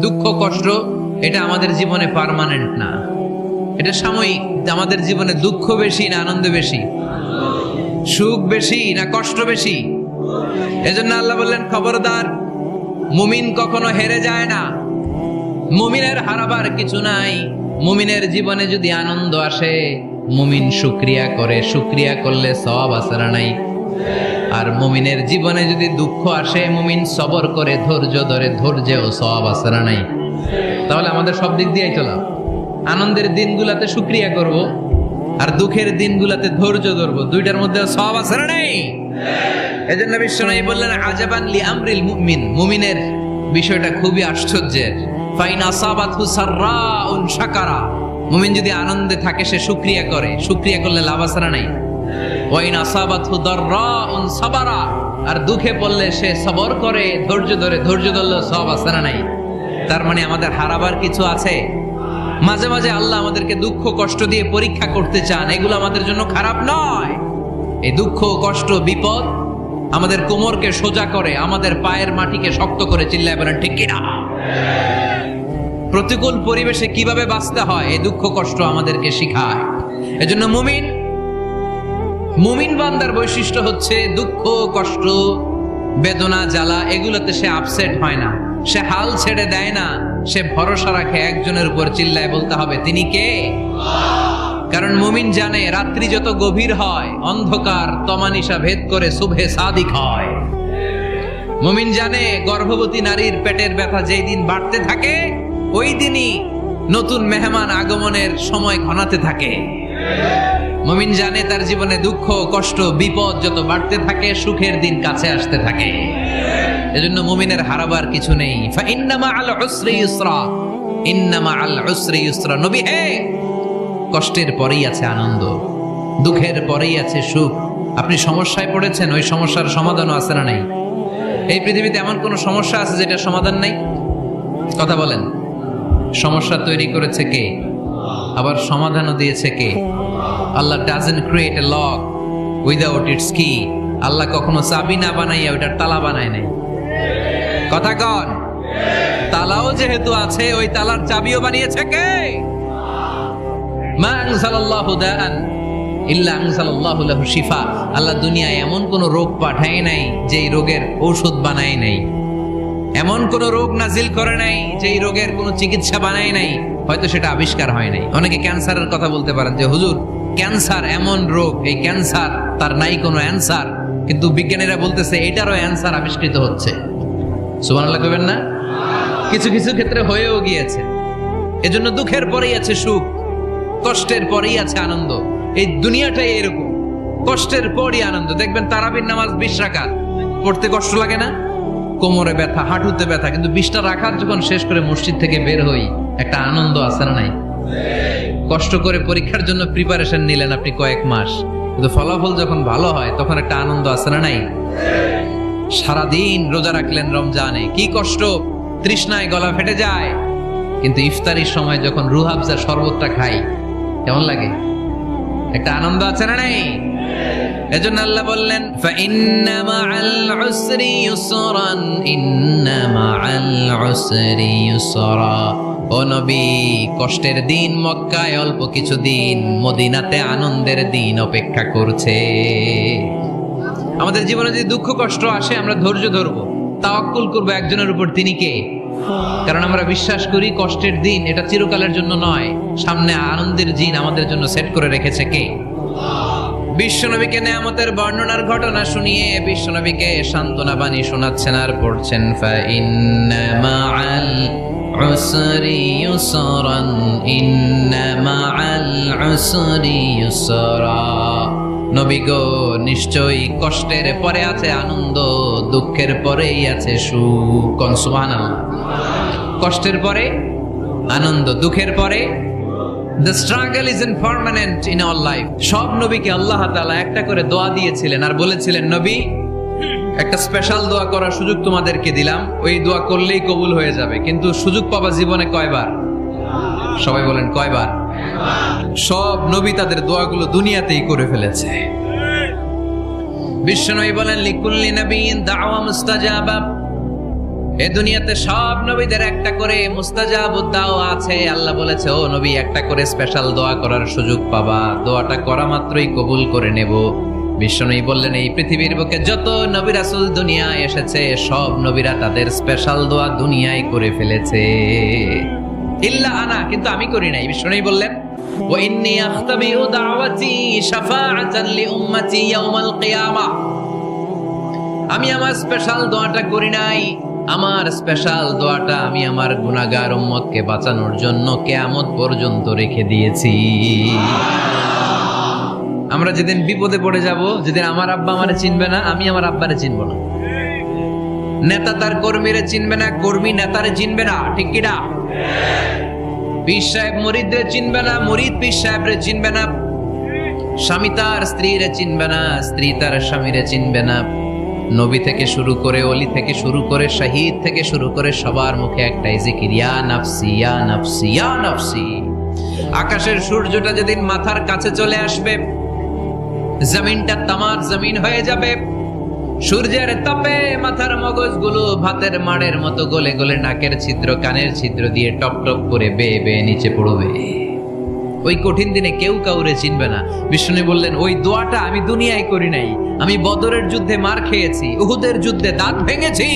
দুঃখ কষ্ট এটা আমাদের জীবনে পার্মানেন্ট না, এটা সাময়িক। আমাদের জীবনে দুঃখ বেশি না আনন্দ বেশি? সুখ বেশি না কষ্ট বেশি? এজন্য আল্লাহ বললেন, খবরদার, মুমিন কখনো হেরে যায় না, মুমিনের হারাবার কিছু নাই। মুমিনের জীবনে যদি আনন্দ আসে, মুমিন শুকরিয়া করে, শুকরিয়া করলে সওয়াব আছে না নাই? আর মুমিনের জীবনে যদি দুঃখ আসে, মুমিন সবর করে, ধৈর্য ধরে, ধৈর্যেও সওয়াব আছে না নাই? তাহলে আমাদের সব দিক দিয়েই চলা। আনন্দের দিনগুলাতে শুকরিয়া করব, আর দুঃখের দিনগুলাতে ধৈর্য ধরবো, দুইটার মধ্যে সওয়াব আছে না নাই? এজন্য বিশ্বনবী বললেন, আজাবান লি আমরিল মুমিন, মুমিনের বিষয়টা খুবই আশ্চর্যের। ফাইন আসাবাতহু সাররাউন শাকারা, মুমিন যদি আনন্দে থাকে সে শুকরিয়া করে, শুকরিয়া করলে লাভ আছে না নাই? ওয়াইন আসাবাতহু দাররাউন সাবারা, আর দুঃখে পড়লে সে সবর করে, ধৈর্য ধরে, ধৈর্য ধরলে সওয়াব আছে না নাই? তার মানে আমাদের হারাবার কিছু আছে। মাঝে মাঝে আল্লাহ আমাদেরকে দুঃখ কষ্ট দিয়ে পরীক্ষা করতে চান, এগুলো আমাদের জন্য খারাপ নয়। এই দুঃখ কষ্ট বিপদ আমাদের কোমরকে সোজা করে, আমাদের পায়ের মাটিকে শক্ত করে, চিল্লায় বলেন ঠিক কিনা? প্রতিকূল পরিবেশে কিভাবে বাঁচতে হয় এই দুঃখ কষ্ট আমাদেরকে শিখায়। এজন্য মুমিন বান্দার বৈশিষ্ট্য হচ্ছে দুঃখ কষ্ট বেদনা জ্বালা এগুলোতে সে আপসেট হয় না, সে হাল ছেড়ে দেয় না, সে ভরসা রাখে একজনের উপর, চিল্লায় বলতে হবে তিনি কে? কারণ মুমিন জানে রাত্রি যত গভীর হয়, অন্ধকার তমানিসা ভেদ করে সুবহে সাদিক হয়। মুমিন জানে গর্ভবতী নারীর পেটের ব্যথা যেই দিন বাড়তে থাকে, ওই দিনই নতুন মেহমান আগমনের সময় ঘনাতে থাকে। মুমিন জানে তার জীবনে দুঃখ কষ্ট বিপদ যত বাড়তে থাকে, সুখের দিন কাছে আসতে থাকে। এজন্য মুমিনের হারাবার কিছু নেই। ফাইন্না মাআল উসরি ইউসরা, ইন্না মাআল উসরি ইউসরা। নবী হে, কষ্টের পরেই আছে আনন্দ, দুঃখের পরেই আছে সুখ। আপনি সমস্যায় পড়েছেন, ওই সমস্যার সমাধানও আছে না নাই? এই পৃথিবীতে এমন কোন সমস্যা আছে যেটা সমাধান নাই? কথা বলেন। সমস্যা তৈরি করেছে কে? আবার সমাধানও দিয়েছে কে? আল্লাহ doesn't create a lock without its key. আল্লাহ কখনো চাবি না বানাইয়া ওইটার তালা বানায় নাই। কথা কন। তালাও যেহেতু আছে, ওই তালার চাবিও বানিয়েছে কে? মা আনজালাল্লাহু দাআন ইল্লা আনজালাল্লাহু লাহু শিফা। আল্লাহ দুনিয়ায় এমন কোন রোগ পাঠায় নাই যেই রোগের ঔষধ বানায় নাই, এমন কোন রোগ নাজিল করে নাই যেই রোগের কোন চিকিৎসা বানায় নাই, হয়তো সেটা আবিষ্কার হয় নাই। অনেকে ক্যান্সারের কথা বলতে পারেন যে হুজুর ক্যান্সার এমন রোগ, এই ক্যান্সার তার নাই কোনো অ্যান্সার, কিন্তু বিজ্ঞানীরা বলতেছে এটারও অ্যান্সার আবিষ্কৃত হচ্ছে। সুবহানাল্লাহ কইবেন না? কিছু কিছু ক্ষেত্রে হয়েও গিয়েছে। এজন্য দুঃখের পরেই আছে সুখ, কষ্টের পরেই আছে আনন্দ। এই দুনিয়াটাই এরকম, কষ্টের পরই আনন্দ। দেখবেন তারাবির নামাজ 20 রাকাত পড়তে কষ্ট লাগে না? কোমরে ব্যথা, হাঁটুতে ব্যথা, কিন্তু 20টা রাকাত যখন শেষ করে মসজিদ থেকে বের হই, একটা আনন্দ আছে না নাই? কষ্ট করে পরীক্ষার জন্য প্রিপারেশন নিলেন আপনি কয়েক মাস, কিন্তু ফলাফল যখন ভালো হয় তখন একটা আনন্দ আছে না নাই? সারাদিন রোজা রাখলেন রমজানে, কি কষ্ট, তৃষ্ণায় গলা ফেটে যায়, কিন্তু ইফতারির সময় যখন রুহাবজা শরবতটা খাই, কেমন লাগে? একটা আনন্দ আছে না নাই? এজন্য আল্লাহ বললেন, ফাইন্না মাআল উসরি ইউসরান, ইন্না মাআল উসরি ইউসরা। ও নবী, কষ্টের দিন মক্কায় অল্প কিছু দিন, মদিনাতে আনন্দের দিন অপেক্ষা করছে। আমাদের জীবনে যদি দুঃখ কষ্ট আসে, আমরা ধৈর্য ধরবো, তাওয়াক্কুল করবো একজনের উপর, তিনি কে? কারণ আমরা বিশ্বাস করি কষ্টের দিন এটা চিরকালের জন্য নয়, সামনে আনন্দের দিন আমাদের জন্য সেট করে রেখেছে কে? বিশ্বনবীকে নেয়ামতের বর্ণনার ঘটনা শুনিয়ে বিশ্বনবীকে সান্ত্বনা বাণী শোনাচ্ছেন আর পড়ছেন, ফাইন্না মাআল উসরি ইউসরান, ইন্না মাআল উসরি ইউসরা। নবী গো, নিশ্চয়ই কষ্টের পরে আছে আনন্দ, দুঃখের পরেই আছে সুখ। সুবহানাল্লাহ। কষ্টের পরে আনন্দ, দুঃখের পরে। The struggle isn't permanent in our life. সব নবীকে আল্লাহ তাআলা একটা করে দোয়া দিয়েছিলেন আর বলেছিলেন, নবী একটা স্পেশাল দোয়া করার সুযোগ তোমাদেরকে দিলাম, ওই দোয়া করলেই কবুল হয়ে যাবে। কিন্তু সুযোগ পাবা জীবনে কয়বার? সবাই বলেন কয়বার? সব নবী তাদের দোয়াগুলো দুনিয়াতেই করে ফেলেছে। বিশ্বনবী বলেন, লিকুল্লি নবিয়্যিন দাওয়া মুস্তাজাবা। এ দুনিয়াতে সব নবীদের একটা করে মুস্তাজাবুদ দাওয়া আছে। আল্লাহ বলেছে, ও নবী, একটা করে স্পেশাল দোয়া করার সুযোগ পাবা, দোয়াটা করা মাত্রই কবুল করে নেব। বিশ্বনবী বললেন, এই পৃথিবীর বুকে যত নবী রাসূল দুনিয়ায় এসেছে সব নবীরা তাদের স্পেশাল দোয়া দুনিয়ায় করে ফেলেছে, ইল্লা আনা, কিন্তু আমি করি নাই। বিশ্বনবী বললেন, ওয়া ইন্নী আখতাবিউ দাওয়াতি শাফাআতান লিউম্মতি ইয়াউমাল কিয়ামাহ, আমি আমার স্পেশাল দোয়াটা করি নাই। আমার স্পেশাল দোয়াটা আমি আমার গুনাহগার উম্মতকে বাঁচানোর জন্য কিয়ামত পর্যন্ত রেখে দিয়েছি। আমরা যেদিন বিপদে পড়ে যাব, যেদিন আমার আব্বা আমারে চিনবে না, আমি আমার আব্বারে চিনব না, নেতা তার কর্মীরে চিনবে না, কর্মী নেতারে চিনবে না, ঠিক কি না? পীর সাহেব মুরিদরে চিনবে না, মুরিদ পীর সাহেবরে চিনবে না, স্বামী তার স্ত্রীরে চিনবে না, স্ত্রী তার স্বামীরে চিনবে না। নবী থেকে শুরু করে, অলি থেকে শুরু করে, শহীদ থেকে শুরু করে সবার মুখে একটাই জিকির, ইয়া নাফসি ইয়া নাফসি ইয়া নাফসি। আকাশের সূর্যটা যেদিন মাথার কাছে চলে আসবে, জমিনটা তামার জমিন হয়ে যাবে, সূর্যের তাপে মাথার মগজগুলো ভাতের মাড়ের মতো গলে গলে নাকের ছিদ্র কানের ছিদ্র দিয়ে টপ টপ করে বেয়ে বেয়ে নিচে পড়বে। ওই কঠিন দিনে কেউ কাউরে চিনবে না। বিষ্ণু বললেন, ওই দোয়াটা আমি দুনিয়ায় করি নাই, আমি বদরের যুদ্ধে মার খেয়েছি, উহুদের যুদ্ধে দাঁত ভেঙেছি,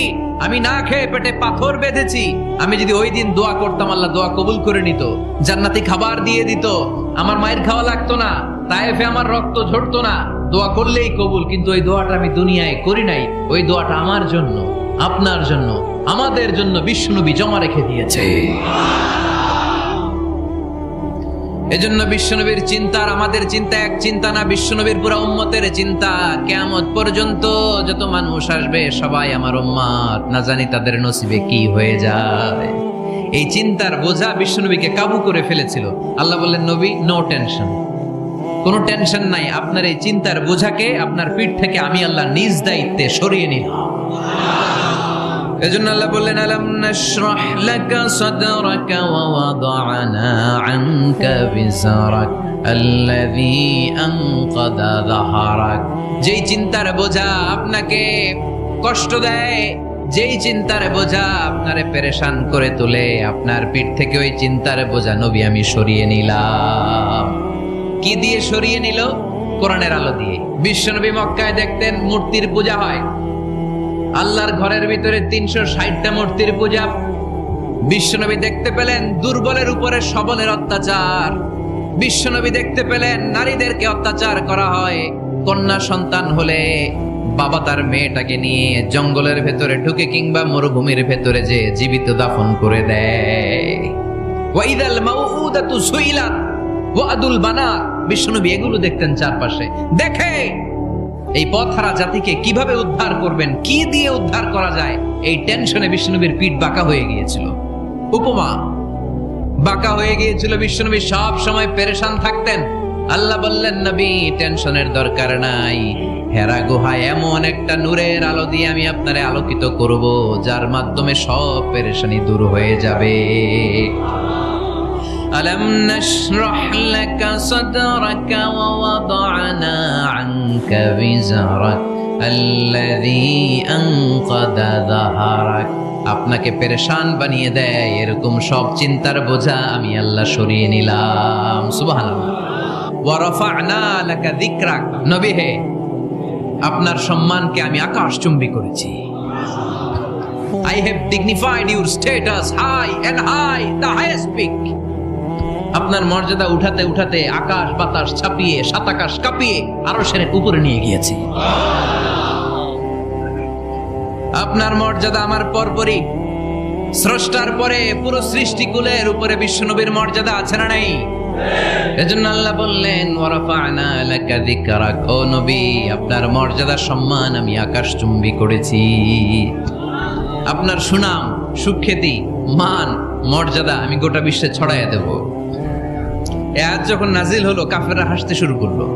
আমি না খেয়ে পেটে পাথর বেঁধেছি। আমি যদি ওই দিন দোয়া করতাম, আল্লাহ দোয়া কবুল করে নিত, জান্নাতি খাবার দিয়ে দিত, আমার মায়ের খাওয়া লাগতো না, তায়েফে আমার রক্ত ঝরতো না, দোয়া করলেই কবুল। কিন্তু ওই দোয়াটা আমি দুনিয়ায় করি নাই, ওই দোয়াটা আমার জন্য, আপনার জন্য, আমাদের জন্য বিশ্বনবী জমা রেখে দিয়েছে। এজন্য বিশ্বনবীর চিন্তা আর আমাদের চিন্তা এক চিন্তা না, বিশ্বনবীর পুরো উম্মতের চিন্তা। কিয়ামত পর্যন্ত যত মানুষ আসবে সবাই আমার উম্মত, না জানি তাদের নসিবে কি হয়ে যায়। এই চিন্তার বোঝা বিশ্বনবীকে কাবু করে ফেলেছিল। আল্লাহ বললেন, নবী, নো টেনশন, কোনো টেনশন নাই, আপনার এই চিন্তার বোঝাকে আপনার পিঠ থেকে আমি আল্লাহ নিজ দায়িত্বে সরিয়ে নিলাম। এজন্য আল্লাহ বললেন, আলাম নাশরাহ লাকা সাদরাকা ওয়া ওয়াদা'না আনকা বিজরাক আল্লাযী আনকাদা যাহরাক। যেই চিন্তার বোঝা আপনাকে কষ্ট দেয়, যেই চিন্তার বোঝা আপনারে পেরেশান করে তোলে, আপনার পিঠ থেকে ওই চিন্তার বোঝা নবী আমি সরিয়ে নিলাম। কি দিয়ে সরিয়ে নিল? কোরআনের আলো দিয়ে। বিশ্বনবী মক্কায় দেখতেন মূর্তির পূজা হয়, আল্লাহর ঘরের ভিতরে 360টা মূর্তির পূজা। বিশ্বনবী দেখতে পেলেন দুর্বলের উপরে সবলের অত্যাচার, বিশ্বনবী দেখতে পেলেন নারীদেরকে অত্যাচার করা হয়। কন্যা সন্তান হলে বাবা তার মেয়েটাকে নিয়ে জঙ্গলের ভেতরে ঢুকে কিংবা মরুভূমির ভেতরে যে জীবিত দাফন করে দেয়। ওয়াইদাল মাউউদাতু সুইলাত ওয়াদুল বানাত। বিশ্বনবী এগুলো দেখতেন চারপাশে, দেখে এই পথহারা জাতিকে কিভাবে উদ্ধার করবেন, কি দিয়ে উদ্ধার করা যায়, এই টেনশনে বিশ্বনবীর পিঠ বাঁকা হয়ে গিয়েছিল। উপমা, বাঁকা হয়ে গিয়েছিল। বিশ্বনবী সব সময় পেরেশান থাকতেন। আল্লাহ বললেন, নবী, টেনশনের দরকার নাই, হেরা গুহায় এমন একটা নূরের আলো দিয়ে আমি আপনারে আলোকিত করব, যার মাধ্যমে সব পেরেশানি দূর হয়ে যাবে। ألم نشرح لك صدرك ووضعنا عنك وزرك الذي أنقض ظهرك। আপনাকে পেরেশান বানিয়ে দেয় এরকম সব চিন্তার বোঝা আমি আল্লাহ সরিয়ে নিলাম। সুবহানাল্লাহ। ওয়া রাফা'না লাকা যিকরাক। নবী হে, আপনার সম্মানকে আমি আকাশচুম্বী করেছি। I have dignified your status high and high, the highest peak. আপনার মর্যাদা উঠাতে উঠাতে আকাশ বাতাস ছাপিয়ে সাত আকাশ কাঁপিয়ে আরশের উপরে নিয়ে গিয়েছি। আপনার মর্যাদা আমার পরপরই, স্রষ্টার পরে পুরো সৃষ্টিকুলের উপরে বিশ্বনবীর মর্যাদা আছে না নাই? এজন্য আল্লাহ বললেন, ওয়া রাফা'না লাকা যিকরাক। ও নবী, আপনার মর্যাদা সম্মান আমি আকাশচুম্বী করেছি। আপনার সুনাম, সুখ্যাতি, মান, মর্যাদা আমি গোটা বিশ্বে ছড়াইয়া দেব। আয়াত যখন নাজিল হলো, কাফেররা হাসতে শুরু করলো।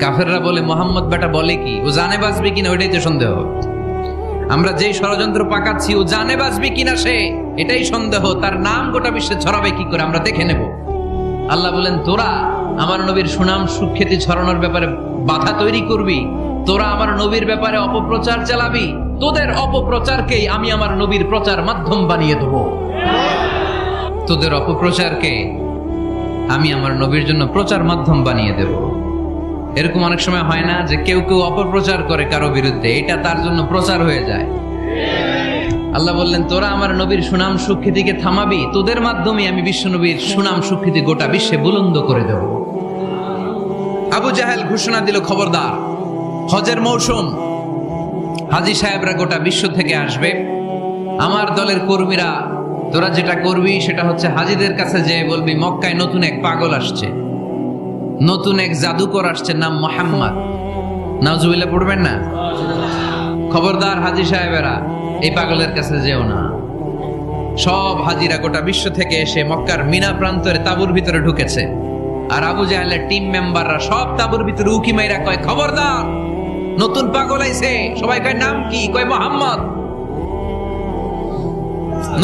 কাফেররা বলে, মোহাম্মদ বেটা বলে কি, ও জানে বাঁচবে কিনা ওইটাই তো সন্দেহ। আমরা যেই ষড়যন্ত্র পাকাচ্ছি, ও জানে বাঁচবে কিনা সে এটাই সন্দেহ। তার নাম গোটা বিশ্বে ছড়াবে কি করে আমরা দেখে নেব। আল্লাহ বলেন, তোরা আমার নবীর সুনাম সুখ্যাতি ছড়ানোর ব্যাপারে বাধা তৈরি করবি, তোরা আমার নবীর ব্যাপারে অপপ্রচার চালাবি, তোদের অপপ্রচারকেই আমি আমার নবীর প্রচার মাধ্যম বানিয়ে দেব। তোদের অপপ্রচারকে আমি আমার নবীর জন্য প্রচার মাধ্যম বানিয়ে দেব। এরকম অনেক সময় হয় না যে কেউ কেউ অপপ্রচার করে কারো বিরুদ্ধে, এটা তার জন্য প্রচার হয়ে যায়। আল্লাহ বললেন, তোরা আমার নবীর সুনাম সুখ্যাতিকে থামাবি, তোদের মাধ্যমে আমি বিশ্ব নবীর সুনাম সুখ্যাতি গোটা বিশ্বে বুলন্দ করে দেব। আবু জাহেল ঘোষণা দিল, খবরদার, হজের মৌসুম, হাজী সাহেবরা গোটা বিশ্ব থেকে আসবে, আমার দলের কর্মীরা তোরা যেটা করবি সেটা হচ্ছে হাজীদের কাছে যেয়ে বলবি মক্কায় নতুন এক পাগল আসছে, নতুন এক জাদুকর আসছে, নাম মুহাম্মদ। নাউজুবিল্লাহ পড়বেন না? খবরদার হাজী সাহেবেরা, এই পাগলের কাছে যেও না। সব হাজিরা গোটা বিশ্ব থেকে এসে মক্কার মিনা প্রান্তরে তাঁবুর ভিতরে ঢুকেছে, আর আবু জাহেলের টিম মেম্বাররা সব তাঁবুর ভিতরে উকি মাইরা কয়, খবরদার, নতুন পাগল আইছে। সবাই কয়, নাম কি? কয়, মুহাম্মদ।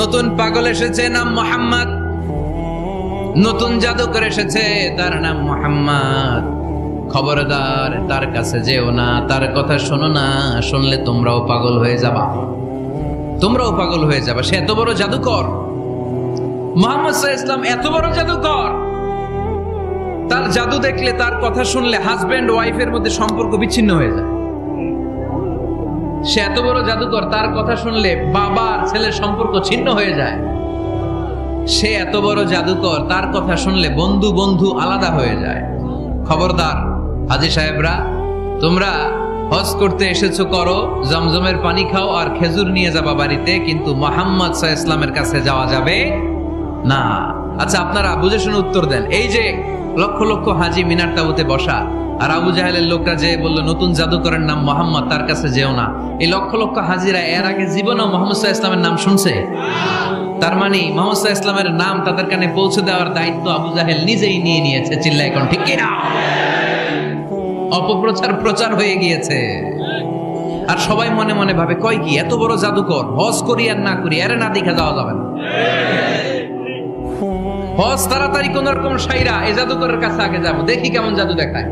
নতুন পাগল এসেছে, নাম মুহাম্মদ। নতুন জাদুকর এসেছে, তার নাম মুহাম্মদ। খবরদার, তার কাছে যেও না, তার কথা শোনো না, শুনলে তোমরাও পাগল হয়ে যাবা, তোমরাও পাগল হয়ে যাবা। সে এত বড় জাদুকর, মুহাম্মদ সাল্লাল্লাহু আলাইহি ওয়াসাল্লাম এত বড় জাদুকর, তার জাদু দেখলে, তার কথা শুনলে হাজবেন্ড ওয়াইফের মধ্যে সম্পর্ক বিচ্ছিন্ন হয়ে যায়। সে এত বড় জাদুকর, তার কথা শুনলে বাবা আর ছেলের সম্পর্ক ছিন্ন হয়ে যায়। সে এত বড় জাদুকর, তার কথা শুনলে বন্ধু বন্ধু আলাদা হয়ে যায়। খবরদার হাজী সাহেবরা, তোমরা হজ করতে এসেছো করো, জমজমের পানি খাও আর খেজুর নিয়ে যাবা বাড়িতে, কিন্তু মুহাম্মদ সাল্লাল্লাহু আলাইহি ওয়াসাল্লামের কাছে যাওয়া যাবে না। আচ্ছা, আপনারা বুঝে শুনে উত্তর দেন। এই যে লক্ষ লক্ষ হাজী মিনার তাঁবুতে বসা, আর আবু জাহেলের লোকটা যে বলল নতুন জাদুকরের নাম মুহাম্মদ, তার কাছে যেও না, এই লক্ষ লক্ষ হাজিরা এর আগে জীবনেও মুহাম্মদ সাল্লাল্লাহু আলাইহি ওয়াসাল্লামের নাম শুনছে? তার মানে মুহাম্মদ সাল্লাল্লাহু আলাইহি ওয়াসাল্লামের নাম তাদের কানে পৌঁছে দেওয়ার দায়িত্ব আবু জাহেল নিজেই নিয়ে নিয়েছে। চিল্লায় কোন ঠিক কিনা? অপপ্রচার প্রচার হয়ে গিয়েছে। আর সবাই মনে মনে ভাবে, কয় কি, এত বড় জাদুকর, হজ করি আর না করি এর না দেখে যাওয়া যাবে না। হজ তাড়াতাড়ি কোন রকম সাইরা এই জাদুকরের কাছে আগে যাবো, দেখি কেমন জাদু দেখায়,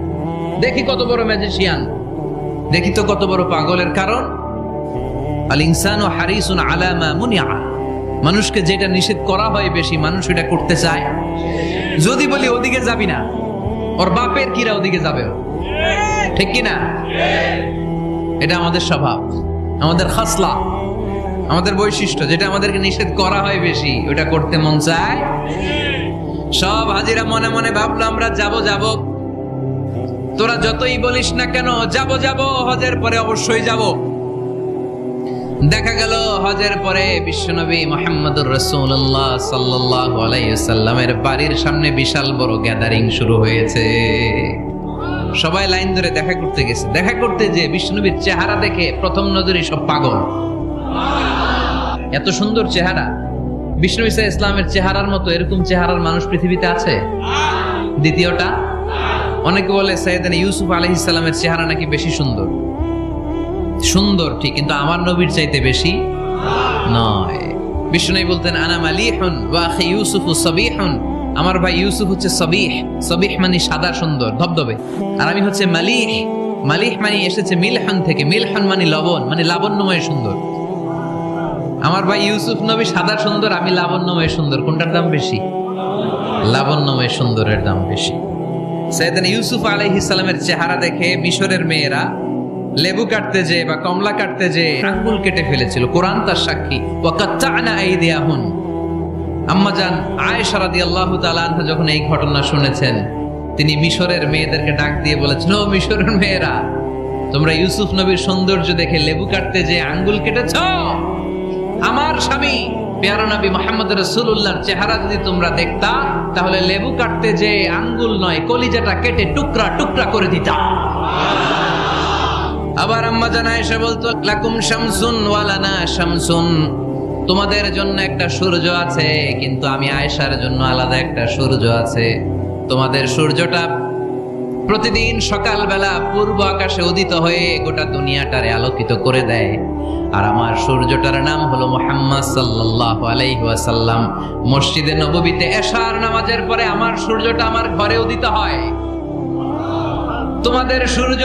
দেখি কত বড় ম্যাজিশিয়ান, দেখি তো কত বড় পাগলের। কারণ আল ইনসানু হারিসুন আলা মা মুনিআ, মানুষকে যেটা নিষেধ করা হয় বেশি, মানুষ এটা করতে চায়। যদি বলি ওদিকে যাবি না, ওর বাপের কিরা ওদিকে যাবে, ঠিক কিনা? এটা আমাদের স্বভাব, আমাদের খাসলা, আমাদের বৈশিষ্ট্য। যেটা আমাদেরকে নিষেধ করা হয় বেশি, ওটা করতে মন চায়। সব হাজিরা মনে মনে ভাবলো, আমরা যাব যাব, তোরা যতই বলিস না কেন যাব যাব, হজের পরে অবশ্যই যাব। দেখা গেল হজের পরে বিশ্বনবী মুহাম্মদুর রাসূলুল্লাহ সাল্লাল্লাহু আলাইহি ওয়াসাল্লামের বাড়ির সামনে বিশাল বড় গ্যাদারিং শুরু হয়েছে। সবাই লাইন ধরে দেখা করতে গেছে। দেখা করতে যে বিশ্বনবীর চেহারা দেখে প্রথম নজরে সব পাগল। এত সুন্দর চেহারা, বিষ্ণু ঈসা ইসলামের চেহারার মতো এরকম চেহারার মানুষ পৃথিবীতে আছে? দ্বিতীয়টা, অনেকে বলে সাইয়েদনা ইউসুফ আলাইহিস সালামের চেহারা নাকি বেশি সুন্দর। সুন্দর ঠিক, কিন্তু আমার নবীর চাইতে বেশি নয়। বিষ্ণু বলতেন, আনা মালিহুন ওয়া আখি ইউসুফু সাবিহুন, আমার ভাই ইউসুফ হচ্ছে সাবিহ, সাবিহ মানে সাদা সুন্দর ধবধবে, আর আমি হচ্ছে মালিহ, মালিহ মানে এসেছে মিলহান থেকে, মিলহান মানে লবণ, মানে লাবণ্যময় সুন্দর। আমার ভাই ইউসুফ নবী সাদা সুন্দর, আমি লাবণ্যময় সুন্দর। কোনটার দাম বেশি? লাবণ্যময় সুন্দরের দাম বেশি। সাইয়েদনা ইউসুফ আলাইহিস সালামের চেহারা দেখে মিশরের মেয়েরা লেবু কাটতে যে বা কমলা কাটতে যে আঙ্গুল কেটে ফেলেছিল। কোরআন তার সাক্ষী। ওয়া কাত্তা'না আইদিয়াহুন। আম্মাজান আয়েশা রাদিয়াল্লাহু তাআলা আনহা যখন এই ঘটনা শুনেছেন, তিনি মিশরের মেয়েদেরকে ডাক দিয়ে বলেছেন, ও মিশরের মেয়েরা, তোমরা ইউসুফ নবীর সৌন্দর্য দেখে লেবু কাটতে যে আঙ্গুল কেটেছ, আমার স্বামী প্যারা নবী মুহাম্মদ রাসূলুল্লাহর চেহারা যদি তোমরা দেখতা, তাহলে লেবু কাটতে যে আঙ্গুল নয়, কলিজাটা কেটে টুকরা টুকরা করে দিতা। আবার আম্মা জান আয়েশা বলতো, লাকুম শামসুন ওয়া লানা শামসুন, তোমাদের জন্য একটা সূর্য আছে, কিন্তু আমি আয়েশার জন্য আলাদা একটা সূর্য আছে। তোমাদের সূর্যটা প্রতিদিন সকালবেলা পূর্ব আকাশে উদিত হয়ে গোটা দুনিয়াটারে আলোকিত করে দেয়, আর আমার সূর্যটার নাম হলো মুহাম্মদ সাল্লাল্লাহু আলাইহি ওয়াসাল্লাম। মসজিদে নববীতে এশার নামাজের পরে আমার সূর্যটা আমার ঘরে উদিত হয়। তোমাদের সূর্য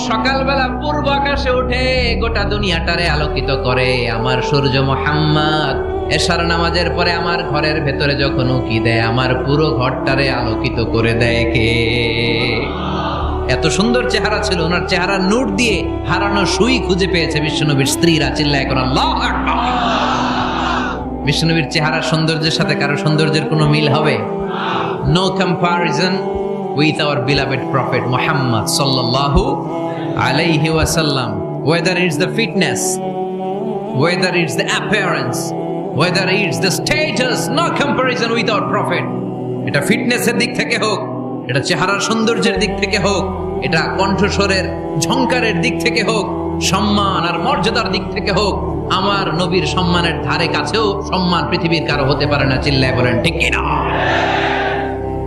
সকালবেলা পূর্ব আকাশে উঠে গোটা দুনিয়াটারে আলোকিত করে। আমার সূর্য মুহাম্মদ এশার নামাজের পরে আমার ঘরের ভেতরে যখন উকি দেয়, আমার পুরো ঘরটারে আলোকিত করে দেয় কে? এত সুন্দর চেহারা ছিল, ওনার চেহারার নূর দিয়ে হারানো সুই খুঁজে পেয়েছে বিশ্বনবীর স্ত্রীরা। চিল্লায় কোন আল্লাহু আকবার। বিশ্বনবীর চেহারার সৌন্দর্যের সাথে কারো সৌন্দর্যের কোনো মিল হবে? No comparison with our beloved prophet Muhammad sallallahu alayhi wasallam. Whether it's the fitness, whether it's the appearance, whether it's the status, no comparison with our prophet. এটা ফিটনেসের দিক থেকে হোক, এটা চেহারার সৌন্দর্যের দিক থেকে হোক, এটা কণ্ঠস্বরের ঝংকারের দিক থেকে হোক, সম্মান আর মর্যাদার দিক থেকে হোক, আমার নবীর সম্মানের ধারে কাছেও সম্মান পৃথিবীর কারো হতে পারে না। চিল্লায় বলেন ঠিক কি না?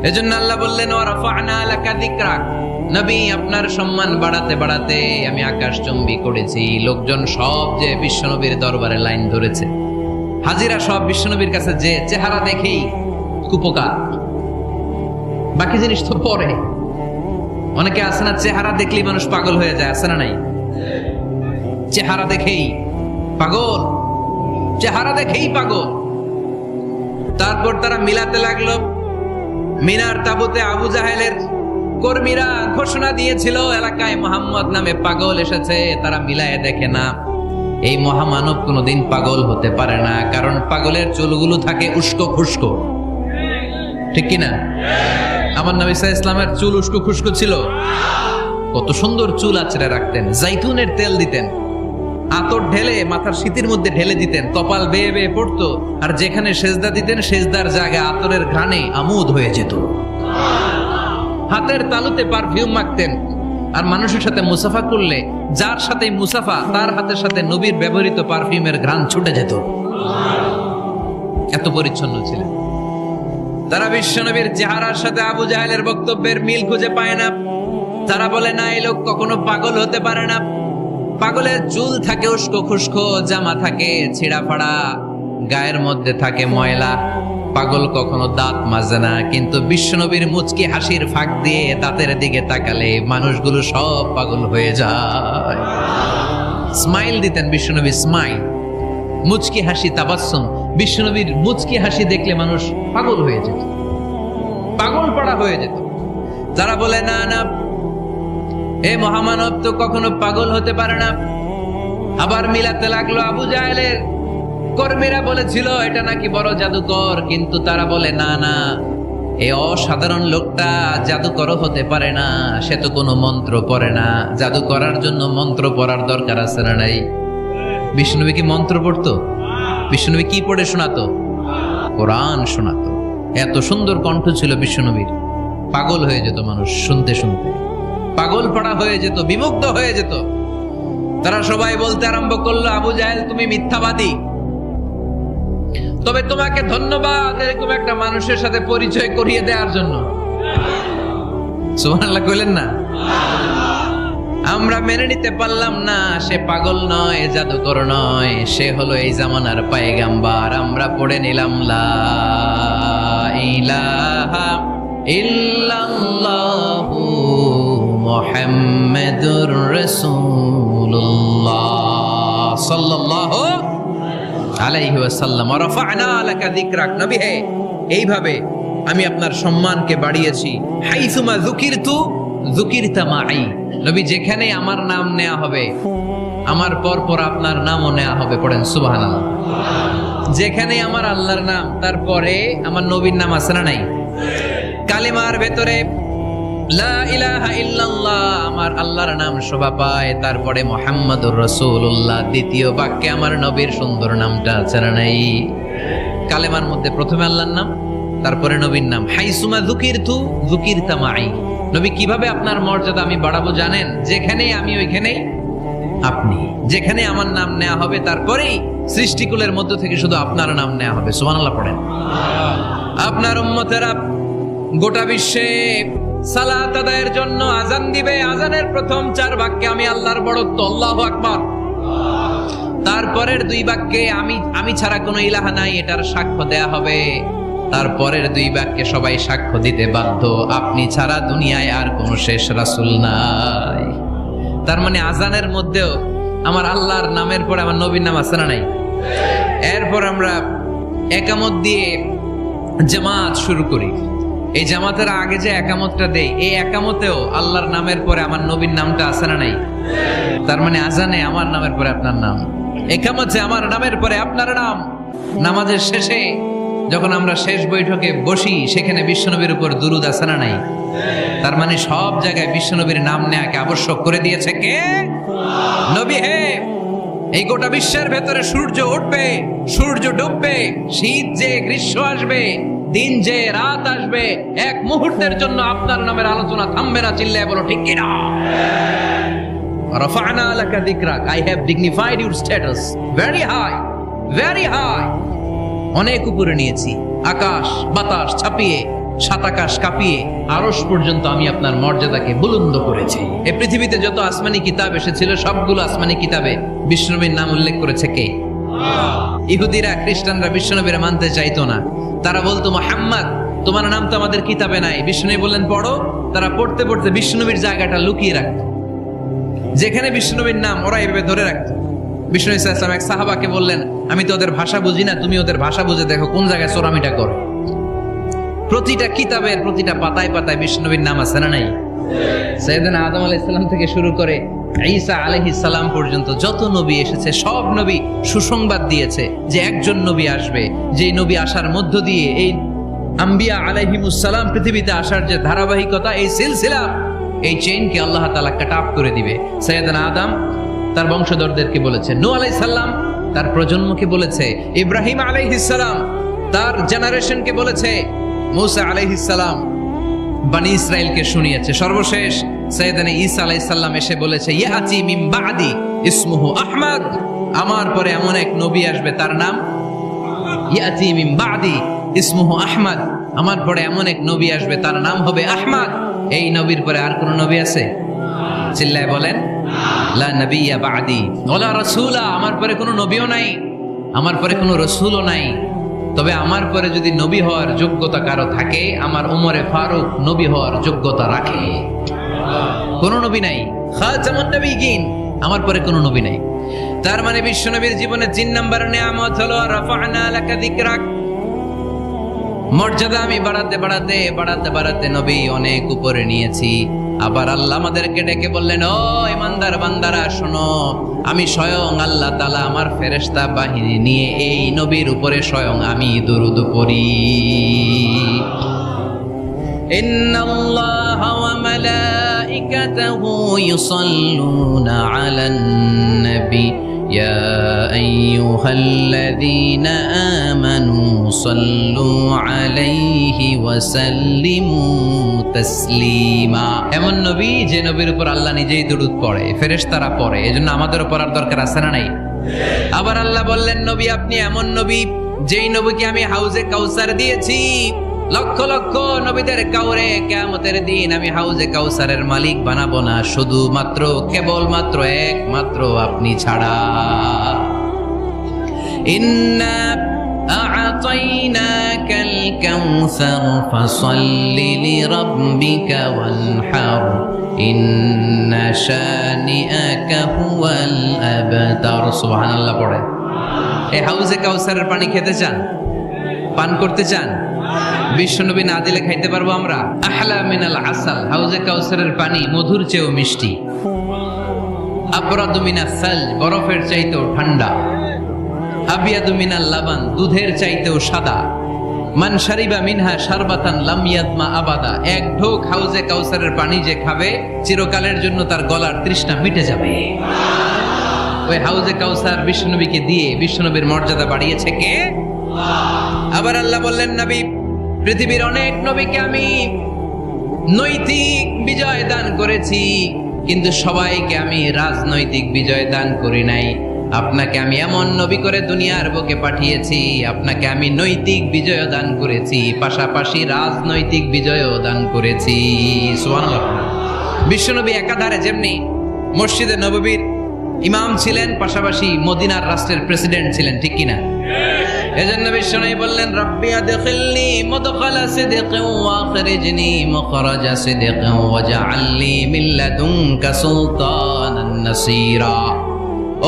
এজন্য আল্লাহ বললেন ওয়ারাফা'না লাকা যিকরাক, নবী আপনার সম্মান বাড়াতে বাড়াতে আমি আকাশচুম্বী করেছি। লোকজন সব যে বিশ্বনবীর দরবারে লাইন ধরেছে, হাজিরা সব বিশ্বনবীর কাছে যে চেহারা দেখেই কুপোকা, বাকি জিনিস তো পরে। অনেকে আছে না, চেহারা দেখলেই মানুষ পাগল হয়ে যায়, আছে না নাই? চেহারা দেখেই পাগল, চেহারা দেখেই পাগল। তারপর তারা মিলাতে লাগলো। মিনার তাবুতে আবু জাহেলের কর্মীরা ঘোষণা দিয়েছিল এলাকায় মুহাম্মদ নামে পাগল এসেছে। তারা মিলায়ে দেখে না, এই মহামানব কোনোদিন পাগল হতে পারে না, কারণ পাগলের চুলগুলো থাকে উস্কো খুস্কো, ঠিক কিনা? আমার নবী সাল্লাল্লাহু আলাইহি ওয়াসাল্লামের চুল উস্কো খুস্কো ছিল। কত সুন্দর চুল আঁচড়ে রাখতেন, জাইতুনের তেল দিতেন, আতর ঢেলে মাথার শীতের মধ্যে ঢেলে দিতেন, কপাল বেয়ে বেয়ে পড়তো, আর যেখানে সেজদা দিতেন সেজদার জায়গায় আতরের ঘ্রাণে আমোদ হয়ে যেত। হাতের তালুতে পারফিউম মাখতেন, আর মানুষের সাথে মুসাফা করলে যার সাথে মুসাফা তার হাতের সাথে নবীর ব্যবহৃত পারফিউমের ঘ্রাণ ছুটে যেত। এত পরিচ্ছন্ন ছিলেন তারা। বিশ্বনবীর চেহারার সাথে আবু জাহেলের বক্তব্যের মিল খুঁজে পায় না। তারা বলে না, এই লোক কখনো পাগল হতে পারে না। পাগলের চুল থাকে উস্কো খুস্কো, জামা থাকে ছিঁড়া ফাড়া, গায়ের মধ্যে থাকে ময়লা। পাগল কখনো দাঁত মাজে না, কিন্তু বিশ্বনবীর মুচকি হাসির ফাঁক দিয়ে দাঁতের দিকে তাকালে মানুষগুলো সব পাগল হয়ে যায়। স্মাইল দিতেন বিশ্বনবী, স্মাইল, মুচকি হাসি, তাবাসসুম। বিশ্বনবীর মুচকি হাসি দেখলে মানুষ পাগল হয়ে যেত, পাগল পড়া হয়ে যেত। যারা বলে না না, এ মহামানব তো কখনো পাগল হতে পারে না, আবার মিলাতে লাগলো। আবু জাহেলের কর্মীরা বলেছিল এটা নাকি বড় জাদুকর, কিন্তু তারা বলে না না, এই অসাধারণ লোকটা জাদুকর হতে পারে না, সে তো কোনো মন্ত্র পড়ে না। জাদু করার জন্য মন্ত্র পড়ার দরকার আছে না নাই? বিষ্ণুনবী কি মন্ত্র পড়তো? বিষ্ণুনবী কি পড়ে শোনাতো? কোরআন শোনাতো। এত সুন্দর কণ্ঠ ছিল বিশ্বনবীর, পাগল হয়ে যেত মানুষ শুনতে শুনতে, পাগল পড়া হয়ে যেত, বিমুগ্ধ হয়ে যেত। তারা সবাই বলতে আরম্ভ করলো, আবু জাহেল তুমি মিথ্যাবাদী, তবে তোমাকে ধন্যবাদ এরকম একটা মানুষের সাথে পরিচয় করিয়ে দেওয়ার জন্য। সুবহানাল্লাহ কইলেন না? আমরা মেনে নিতে পারলাম না সে পাগল নয়, জাদুকর নয়, সে হলো এই জামানার পয়গাম্বার। আমরা পড়ে নিলাম লা ইলাহা ইল্লাল্লাহু মুহাম্মাদুর রাসূলুল্লাহ সাল্লাল্লাহু আলাইহি ওয়াসাল্লাম। রাফা'না লাকা যিকরাক, নবী হে এইভাবে আমি আপনার সম্মানকে বাড়িয়েছি। হাইসুমা যুকিরতু যুকিরতা মাই, নবী যেখানে আমার নাম নেওয়া হবে আমার পর পর আপনার নামও নেওয়া হবে। পড়েন সুবহানাল্লাহ। যেখানে আমার আল্লাহর নাম, তারপরে আমার নবীর নাম আছে না নাই? কালিমার ভেতরে লা ইলাহা ইল্লাল্লাহ আমার আল্লাহর নাম শোভা পায়, তারপরে মুহাম্মাদুর রাসূলুল্লাহ দ্বিতীয় বাক্যে আমার নবীর সুন্দর নামটা আছে না নাই? কালেমার মধ্যে প্রথমে আল্লাহর নাম, তারপরে নবীর নাম। হাইসুমা যুকিরতু যুকিরতা মাই, নবী কিভাবে আপনার মর্যাদা আমি বাড়াবো জানেন? যেখানেই আমি ওইখানেই আপনি, যেখানে আমার নাম নেওয়া হবে তারপরেই সৃষ্টিকুলের মধ্য থেকে শুধু আপনার নাম নেওয়া হবে। সুবহানাল্লাহ পড়েন। আপনার উম্মতেরা গোটা বিশ্বে সালাত আদায়ের জন্য আজান দিবে, আজানের প্রথম 4 বাক্যে আমি আল্লাহর বড়ত্ব, আল্লাহু আকবার। তারপরের 2 বাক্যে আমি ছাড়া কোনো ইলাহা নাই, এটার সাক্ষ্য দেয়া হবে। তারপরের দুই বাক্যে সবাই সাক্ষ্য দিতে বাধ্য, আপনি ছাড়া দুনিয়ায় আর কোনো শেষ রাসূল নাই। তার মানে আজানের মধ্যেও আমার আল্লাহর নামের পরে আমার নবীর নাম আছে না নাই? এরপর আমরা একামত দিয়ে জামাত শুরু করি। এই জামাতের আগে যে একামতটা দেই, এই একামতেও আল্লাহর নামের পরে আমার নবীর নামটা আছে না নাই? তার মানে আজানে আমার নামের পরে আপনার নাম, একামতে আমার নামের পরে আপনার নাম। নামাজের শেষে যখন আমরা শেষ বৈঠকে বসি, সেখানে বিশ্বনবীর উপর দুরূদ আছে না নাই? তার মানে সব জায়গায় বিশ্বনবীর নাম নেওয়াকে আবশ্যক করে দিয়েছে কে? নবী হে। এই গোটা বিশ্বের ভেতরে সূর্য উঠবে, সূর্য ডুববে, শীত যে গ্রীষ্ম আসবে, দিন যে রাত আসবে, এক মুহূর্তের জন্য আপনার নামের আলোচনা থামবে না। চিল্লায় বলো ঠিক কিনা? রাফা'না লাকা যিকরাক, I have dignified your status very high, very high। অনেক উপরে নিয়েছি, আকাশ বাতাস ছাপিয়ে, সাত আকাশ কাঁপিয়ে আরশ পর্যন্ত আমি আপনার মর্যাদাকে বুলন্দ করেছি। এই পৃথিবীতে যত আসমানি কিতাব এসেছিল, সবগুলো আসমানি কিতাবে বিশ্বনবীর নাম উল্লেখ করেছে কে? ইহুদিরা খ্রিস্টানরা বিশ্বনবীর মানতে চাইতো না। তারা বলতো, মুহাম্মদ তোমার নাম তো আমাদের কিতাবে নাই। বিশ্বনবী বললেন পড়ো। তারা পড়তে পড়তে বিশ্বনবীর জায়গাটা লুকিয়ে রাখত, যেখানে বিশ্বনবীর নাম ওরা এভাবে ধরে রাখত। বিশ্বনবী সাল্লাল্লাহু আলাইহি ওয়াসাল্লাম এক সাহাবাকে বললেন, আমি তো ওদের ভাষা বুঝি না, তুমি ওদের ভাষা বুঝে দেখো কোন জায়গায় চোরামিটা করে। প্রতিটা কিতাবের প্রতিটা পাতায় পাতায় বিশ্বনবীর নাম আছে না নাই? সাইয়েদনা আদম আলাইহিস সালাম থেকে শুরু করে ঈসা আলাইহিস সালাম পর্যন্ত যত নবী এসেছে, সব নবী সুসংবাদ দিয়েছে যে একজন নবী আসবে, যে নবী আসার মধ্য দিয়ে এই আম্বিয়া আলাইহিমুস সালাম পৃথিবীতে আসার যে ধারাবাহিকতা, এই সিলসিলা, এই চেইনকে আল্লাহ তাআলা কাট অফ করে দিবে। সাইয়েদনা আদম তার বংশধরদেরকে বলেছে, নূহ আলাইহিস সালাম তার প্রজন্মকে বলেছে, ইব্রাহিম আলাইহিস সালাম তার জেনারেশনকে বলেছে, মুসা আলাইহিস সালাম বনি ইসরাইলকে শুনিয়েছে। সর্বশেষ সাইয়েদনা ঈসা আলাইহিস সালাম এসে বলেছে, ইয়াতি মিন বাদি ইসমুহু আহমদ, আমার পরে এমন এক নবী আসবে তার নাম ইয়াতি মিন বাদি ইসমুহু আহমদ, আমার পরে এমন এক নবী আসবে তার নাম হবে আহমদ। এই নবীর পরে আর কোন নবী আছে? চিল্লায় বলেন, লা নবিয়্যা বাদি ওয়ালা রাসূলা, আমার পরে কোনো নবীও নাই, আমার পরে কোনো রাসূলও নাই। তবে আমার পরে যদি নবী হওয়ার যোগ্যতা কারো থাকে, আমার উমরে ফারুক নবী হওয়ার যোগ্যতা রাখে। কোন নবী নাই, খাতামুন নবিয়্যিন, আমার পরে কোনো নবী নাই। তার মানে বিশ্বনবীর জীবনে 3 নাম্বার নিয়ামত হলো রাফা'না লাকা যিকরাক। মর্যাদা আমি বাড়াতে বাড়াতে বাড়াতে বাড়াতে নবী অনেক উপরে নিয়েছি। আবার আল্লাহ আমাদেরকে ডেকে বললেন, ও ইমানদার বান্দারা শোনো, আমি স্বয়ং আল্লাহ তাআলা আমার ফেরেশতা বাহিনী নিয়ে এই নবীর উপরে স্বয়ং আমি দুরূদ পড়ি। ইন্নাল্লাহা ওয়া মালাইকাতাহু ইউসাল্লুনা আলান নবী ইয়া আইয়ুহাল্লাযীনা আমানু সাল্লু আলাইহি ওয়া সাল্লিমু তাসলিমা। এমন নবী যে নবীর উপর আল্লাহ নিজেই দুরূদ পড়ে, ফেরেশতারা পড়ে, এজন্য আমাদেরও পড়ার দরকার আছে না নাই? আবার আল্লাহ বললেন, নবী আপনি এমন নবী যেই নবীকে আমি হাউজে কাউসার দিয়েছি। লক্ষ লক্ষ নবীদের কাউরে কিয়ামতের দিন আমি হাউজে কাউসারের মালিক বানাবো না, শুধুমাত্র কেবলমাত্র একমাত্র আপনি ছাড়া। ইন্না আ'তাইনাকাল কাউসার ফাসাল্লি লিরাব্বিকা ওয়ানহার ইন্না শানিআকা হুয়াল আবতার। সুবহানাল্লাহ পড়ে। এই হাউজে কাউসারের পানি খেতে চান, পান করতে চান? বিশ্বনবী না দিলে খাইতে পারবো আমরা? আহলা মিনাল আসাল, হাউজে কাউসারের পানি মধুর চেয়েও মিষ্টি। আবরাদু মিনাস সালজ, বরফের চাইতেও ঠান্ডা। আবিয়াদু মিনাল লাবান, দুধের চাইতেও সাদা। মান শারিবা মিনহা শারবাতান লাম ইয়াদমা আবাদা, এক ঢোক হাউজে কাউসারের পানি যে খাবে, চিরকালের জন্য তার গলার তৃষ্ণা মিটে যাবে। ওই হাউজে কাউসার বিশ্বনবীকে দিয়ে বিশ্বনবীর মর্যাদা বাড়িয়েছে কে? আবার আল্লাহ বললেন, নবী পৃথিবীর অনেক নবীকে আমি নৈতিক বিজয় দান করেছি, কিন্তু সবাইকে আমি রাজনৈতিক বিজয় দান করি নাই। আপনাকে আমি এমন নবী করে দুনিয়ার বুকে পাঠিয়েছি, আপনাকে আমি নৈতিক বিজয় দান করেছি, পাশাপাশি রাজনৈতিক বিজয়ও দান করেছি। সুবহানাল্লাহ। বিশ্বনবী একাধারে যেমনি মসজিদে নববীর ইমাম ছিলেন, পাশাপাশি মদিনার রাষ্ট্রের প্রেসিডেন্ট ছিলেন, ঠিক কিনা? এজন্য বিশ্বনবী বললেন রব্বি আদখিলনি মুদখালা সিদকিন ওয়া আখরিজনি মুখরাজা সিদকিন ওয়াজআলনি মিন লাদুনকা সুলতানান নাসীরা।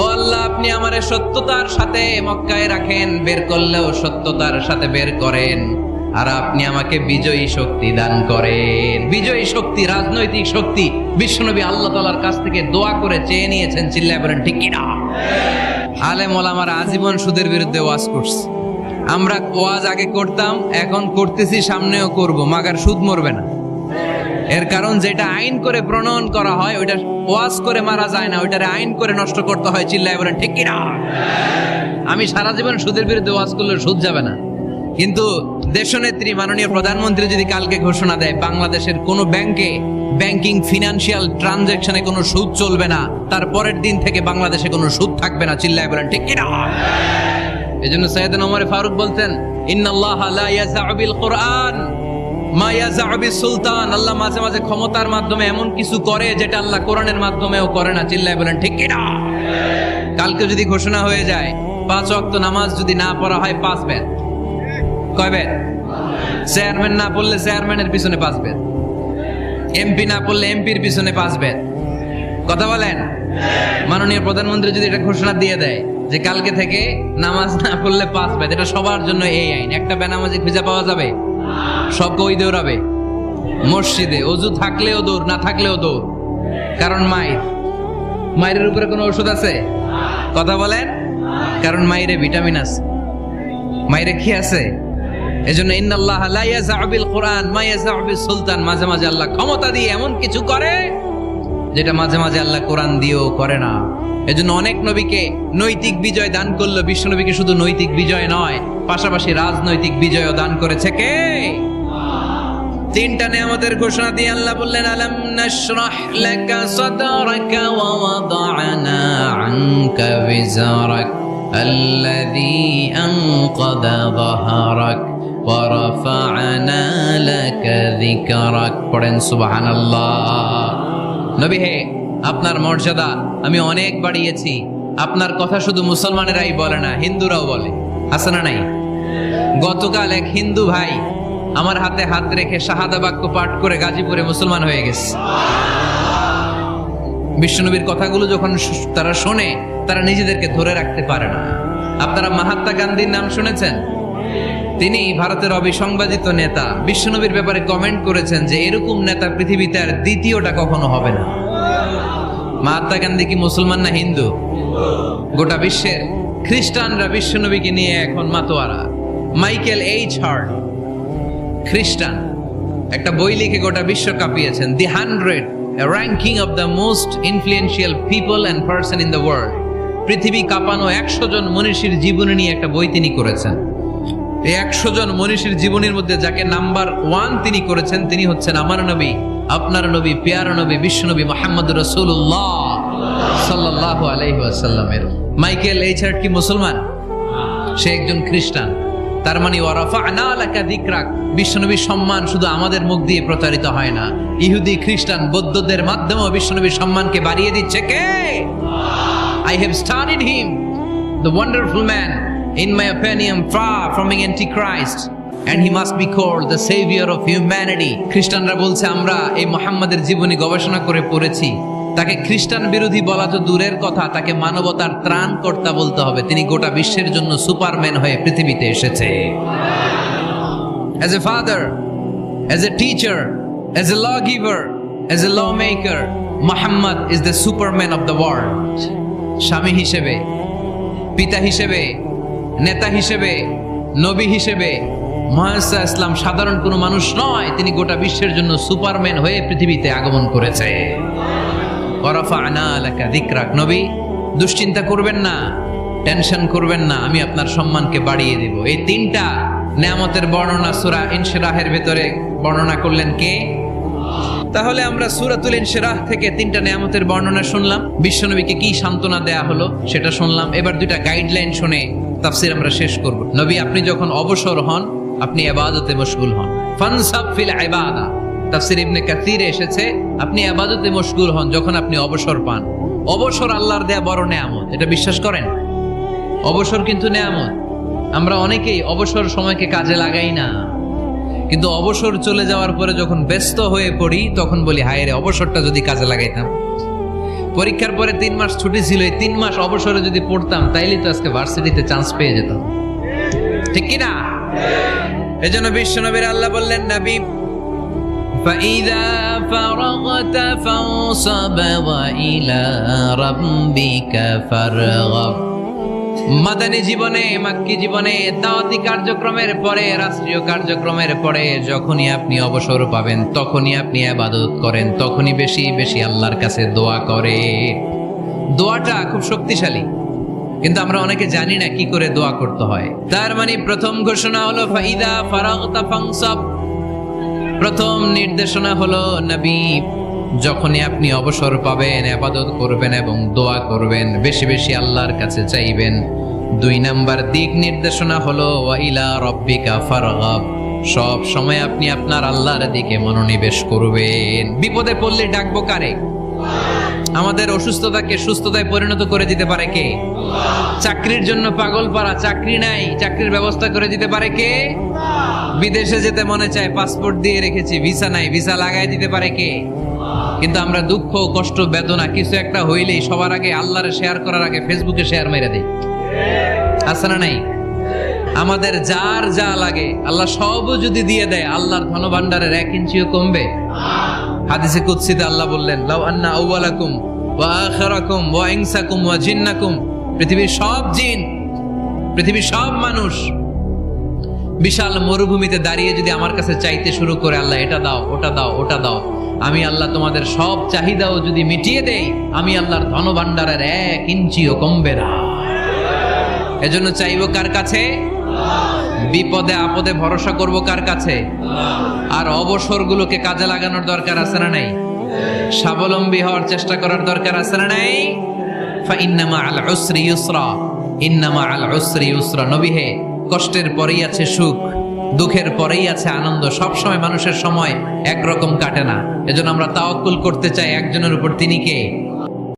ও আল্লাহ, আপনি আমারে সত্যতার সাথে মক্কায় রাখেন, বের করলেও সত্যতার সাথে বের করেন, আর আপনি আমাকে বিজয়ী শক্তি দান করেন। বিজয়ী শক্তি, রাজনৈতিক শক্তি বিশ্বনবী আল্লাহ তাআলার কাছ থেকে দোয়া করে চেয়ে নিয়েছেন। চিল্লায় বলেন ঠিক কিনা? আলেম ওলামারা আজীবন সুদের বিরুদ্ধে ওয়াজ করছে। আমরা ওয়াজ আগে করতাম, এখন করতেছি, সামনেও করব, মাগার সুদ মরবে না। এর কারণ যেটা আইন করে প্রণয়ন করা হয় ওইটা ওয়াজ করে মারা যায় না, ওইটারে আইন করে নষ্ট করতে হয়। চিল্লায় বলেন ঠিক কিনা? আমি সারা জীবন সুদের বিরুদ্ধে ওয়াজ করলে সুদ যাবে না, কিন্তু দেশনেত্রী মাননীয় প্রধানমন্ত্রী যদি কালকে ঘোষণা দেয় বাংলাদেশের কোনো ব্যাংকে ব্যাংকিং ফিনান্সিয়াল ট্রানজাকশনে কোনো সুদ চলবে না, তার পরের দিন থেকে বাংলাদেশে কোনো সুদ থাকবে না। চিল্লায় বলেন ঠিক কিনা? এজন্য সাইয়েদনা ওমর ফারুক বলতেন, ইন্নাল্লাহা লা ইয়াযআউ বিল কুরআন মা ইয়াযআউ বিস সুলতান। আল্লাহ মাঝে মাঝে ক্ষমতার মাধ্যমে এমন কিছু করে যেটা আল্লাহ কোরআনের মাধ্যমেও করে না। চিল্লায় বলেন ঠিক কিনা? কালকে যদি ঘোষণা হয়ে যায় 5 ওয়াক্ত নামাজ যদি না পড়া হয় 5 বেদ। কয় বেদ? চেয়ারম্যান না পড়লে চেয়ারম্যানের পিছনে 5 বেদ, এমপি না পড়লে এমপির পিছনে 5 বেদ। কথা বলেন? মাননীয় প্রধানমন্ত্রী যদি এটা ঘোষণা দিয়ে দেয় যে কালকে থেকে নামাজ না পড়লে 5 বেদ, এটা সবার জন্য এই আইন। একটা বেনামাজি খুঁজে পাওয়া যাবে? সব কই দৌড়াবে? মসজিদে। অজু থাকলেও দৌড়, না থাকলেও দৌড়। কারণ মায়ের উপরে কোনো ওষুধ আছে? কথা বলেন? কারণ মায়েরে ভিটামিন আছে, মায়েরে কি আছে? এজন্য ইন্নাল্লাহা লা ইয়াযআউ বিল কুরআন মা ইয়াযআউ বিস সুলতান। মাঝে মাঝে আল্লাহ ক্ষমতা দিয়ে এমন কিছু করে যেটা মাঝে মাঝে আল্লাহ কোরআন দিয়েও করে না। এজন্য অনেক নবীকে নৈতিক বিজয় দান করলো। বিশ্ব নবীকে শুধু নৈতিক বিজয় নয়, পাশাপাশি রাজনৈতিক বিজয়ও দান করেছে কে? 3টা নিয়ামতের ঘোষণা দিয়ে আল্লাহ বললেন, আলাম নাশরাহ লাকা সাদরাকা ওয়া ওয়াদা'না আনকা বিজরাক আল্লাযী আনকাযা যাহরাক ওয়া রাফা'না লাকা যিকরাক। পড়েন সুবহানাল্লাহ। নবী হে, আপনার মর্যাদা আমি অনেক বাড়িয়েছি। আপনার কথা শুধু মুসলমানেরাই বলে না, হিন্দুরাও বলে। আছে না নাই? গতকাল এক হিন্দু ভাই আমার হাতে হাত রেখে শাহাদা বাক্য পাঠ করে গাজীপুরে মুসলমান হয়ে গেছে। বিশ্বনবীর কথাগুলো যখন তারা শোনে, তারা নিজেদেরকে ধরে রাখতে পারে না। আপনারা মহাত্মা গান্ধীর নাম শুনেছেন? তিনি ভারতের অবিসংবাদিত নেতা। বিশ্বনবীর ব্যাপারে কমেন্ট করেছেন যে এরকম নেতা পৃথিবীতে আর দ্বিতীয়টা কখনো হবে না। মহাত্মা গান্ধী কি মুসলমান না হিন্দু? গোটা বিশ্বের খ্রিস্টানরা বিশ্বনবীকে নিয়ে এখন মাতোয়ারা। মাইকেল এইচ হার্ট, খ্রিস্টান, একটা বই লিখে গোটা বিশ্ব কাঁপিয়েছেন, দি 100 ranking of the most influential people and person in the world. পৃথিবী কাঁপানো 100 জন মনীষীর জীবনী নিয়ে একটা বই তিনি করেছেন। এই 100 জন মনীষীর জীবনীর মধ্যে যাকে নাম্বার 1 তিনি করেছেন, তিনি হচ্ছেন আমার নবী, আপনার নবী, প্যারা নবী, বিশ্বনবী মুহাম্মদুর রাসূলুল্লাহ সাল্লাল্লাহু আলাইহি ওয়াসাল্লামের। মাইকেল এইচ হার্ট কি মুসলমান? সে একজন খ্রিস্টান। তার মানে ওয়া রাফা'না লাকা যিকরাক, বিশ্বনবীর সম্মান শুধু আমাদের মুখ দিয়ে প্রচারিত হয় না, ইহুদি, খ্রিস্টান, বৌদ্ধদের মাধ্যমেও বিশ্বনবীর সম্মানকে বাড়িয়ে দিচ্ছে কে? I have studied him, the wonderful man, in my opinion, far from being antichrist, and he must be called the savior of humanity. খ্রিস্টানরা বলছে আমরা এই মুহাম্মাদের জীবনী গবেষণা করে পড়েছি, তাকে খ্রিস্টান বিরোধী বলা তো দূরের কথা, তাকে মানবতার ত্রাণকর্তা বলতে হবে। তিনি গোটা বিশ্বের জন্য সুপারম্যান হয়ে পৃথিবীতে এসেছে। As a father, as a teacher, as a lawgiver, as a lawmaker, Muhammad is the superman of the world. স্বামী হিসেবে, পিতা হিসেবে, নেতা হিসেবে, নবী হিসেবে মুহাম্মদ ইসলাম সাধারণ কোনো মানুষ নয়, তিনি গোটা বিশ্বের জন্য সুপারম্যান হয়ে পৃথিবীতে আগমন করেছে। ওয়ারাফা'না লাকা যিকরাক। নবী, দুশ্চিন্তা করবেন না, টেনশন করবেন না, আমি আপনার সম্মানকে বাড়িয়ে দেব। এই 3টা নিয়ামতের বর্ণনা সূরা ইনশিরাহের ভিতরে বর্ণনা করলেন কে? তাহলে আমরা সূরাতুল ইনশিরাহ থেকে 3টা নিয়ামতের বর্ণনা শুনলাম, বিশ্বনবীকে কি সান্ত্বনা দেয়া হলো সেটা শুনলাম। এবার 2টা গাইডলাইন শুনে তাফসীর আমরা শেষ করব। নবী, আপনি যখন অবসর হন, আপনি ইবাদতে মশগুল হন। ফানসাব ফিল ইবাদা, তাফসীর ইবনে কাসিরে এসেছে, আপনি ইবাদতে মশগুল হন যখন আপনি অবসর পান। অবসর আল্লাহর দেয়া বড় নিয়ামত, এটা বিশ্বাস করেন? অবসর কিন্তু নিয়ামত। আমরা অনেকেই অবসর সময়কে কাজে লাগাই না, কিন্তু অবসর চলে যাওয়ার পরে যখন ব্যস্ত হয়ে পড়ি তখন বলি হায় রে, অবসরটা যদি কাজে লাগাইতাম। পরীক্ষার পরে 3 মাস ছুটি ছিল, এই 3 মাস অবসরে যদি পড়তাম তাইলে তো আজকে ভার্সিটিতে চান্স পেয়ে যেতাম, ঠিক কিনা? এজন্য বিশ্বনবীর আল্লাহ বললেন, নবী فَإِذَا فَرَغْتَ فَانصَبْ وَإِلَى رَبِّكَ فَارْغَب। মাদানী জীবনে, মাক্কি জীবনে, দাওয়াতি কার্যক্রমের পরে, রাষ্ট্রীয় কার্যক্রমের পরে যখনই আপনি অবসর পাবেন তখনই আপনি ইবাদত করেন, তখনই বেশি বেশি আল্লাহর কাছে দোয়া করে। দোয়াটা খুব শক্তিশালী, কিন্তু আমরা অনেকে জানি না কি করে দোয়া করতে হয়। তার মানে প্রথম ঘোষণা হলো ফাইদা ফারাগতা ফানসাব। প্রথম নির্দেশনা হলো নবী, যখনই আপনি অবসর পাবেন ইবাদত করবেন এবং দোয়া করবেন, বেশি বেশি আল্লাহর কাছে চাইবেন। 2 নাম্বার দিক নির্দেশনা হলো ওয়াইলা রব্বিকা ফারগাব। সব সময় আপনি আপনার আল্লাহর দিকে মনোনিবেশ করবেন। বিপদে পড়লে ডাকবো কারে? আমাদের অসুস্থতাকে সুস্থতায় পরিণত করে দিতে পারে কে? চাকরির জন্য পাগল পারা, চাকরি নাই, চাকরির ব্যবস্থা করে দিতে পারে কে? বিদেশে যেতে মনে চায়, পাসপোর্ট দিয়ে রেখেছি, ভিসা নাই, ভিসা লাগাই দিতে পারে কে? কিন্তু আমরা দুঃখ, কষ্ট, বেদনা কিছু একটা হইলেই সবার আগে আল্লাহরে শেয়ার করার আগে ফেসবুকে শেয়ার মেরে দেই, আছে না নাই? আমাদের যার যা লাগে আল্লাহ সবও যদি দিয়ে দেয়, আল্লাহর ধনভাণ্ডারের 1 ইঞ্চিও কমবে? হাদিসে কুদসিতে আল্লাহ বললেন, লাউ আন্না আউওয়ালাকুম ওয়া আখিরাকুম ওয়া ইনসাকুম ওয়া জিন্নাকুম, পৃথিবীর সব জিন, পৃথিবীর সব মানুষ বিশাল মরুভূমিতে দাঁড়িয়ে যদি আমার কাছে চাইতে শুরু করে, আল্লাহ এটা দাও, ওটা দাও, ওটা দাও, আমি আল্লাহ তোমাদের সব চাহিদাও যদি মিটিয়ে দেই, আমি আল্লাহর ধনভাণ্ডারের 1 ইঞ্চিও কমবে না। এজন্য চাইবো কার কাছে? বিপদে আপদে ভরসা করব কার কাছে? আর অবসরগুলোকে কাজে লাগানোর দরকার আছে না নাই? স্বাবলম্বী হওয়ার চেষ্টা করার দরকার আছে না নাই? ফাইন্নামা আল উসরি ইউসরা, ইন্নামা আল উসরি ইউসরা। নবী হে, কষ্টের পরেই আছে সুখ, দুঃখের পরেই আছে আনন্দ। সব সময় মানুষের সময় একরকম কাটে না। এজন্য আমরা তাওয়াক্কুল করতে চাই একজনের উপর, তিনি কে?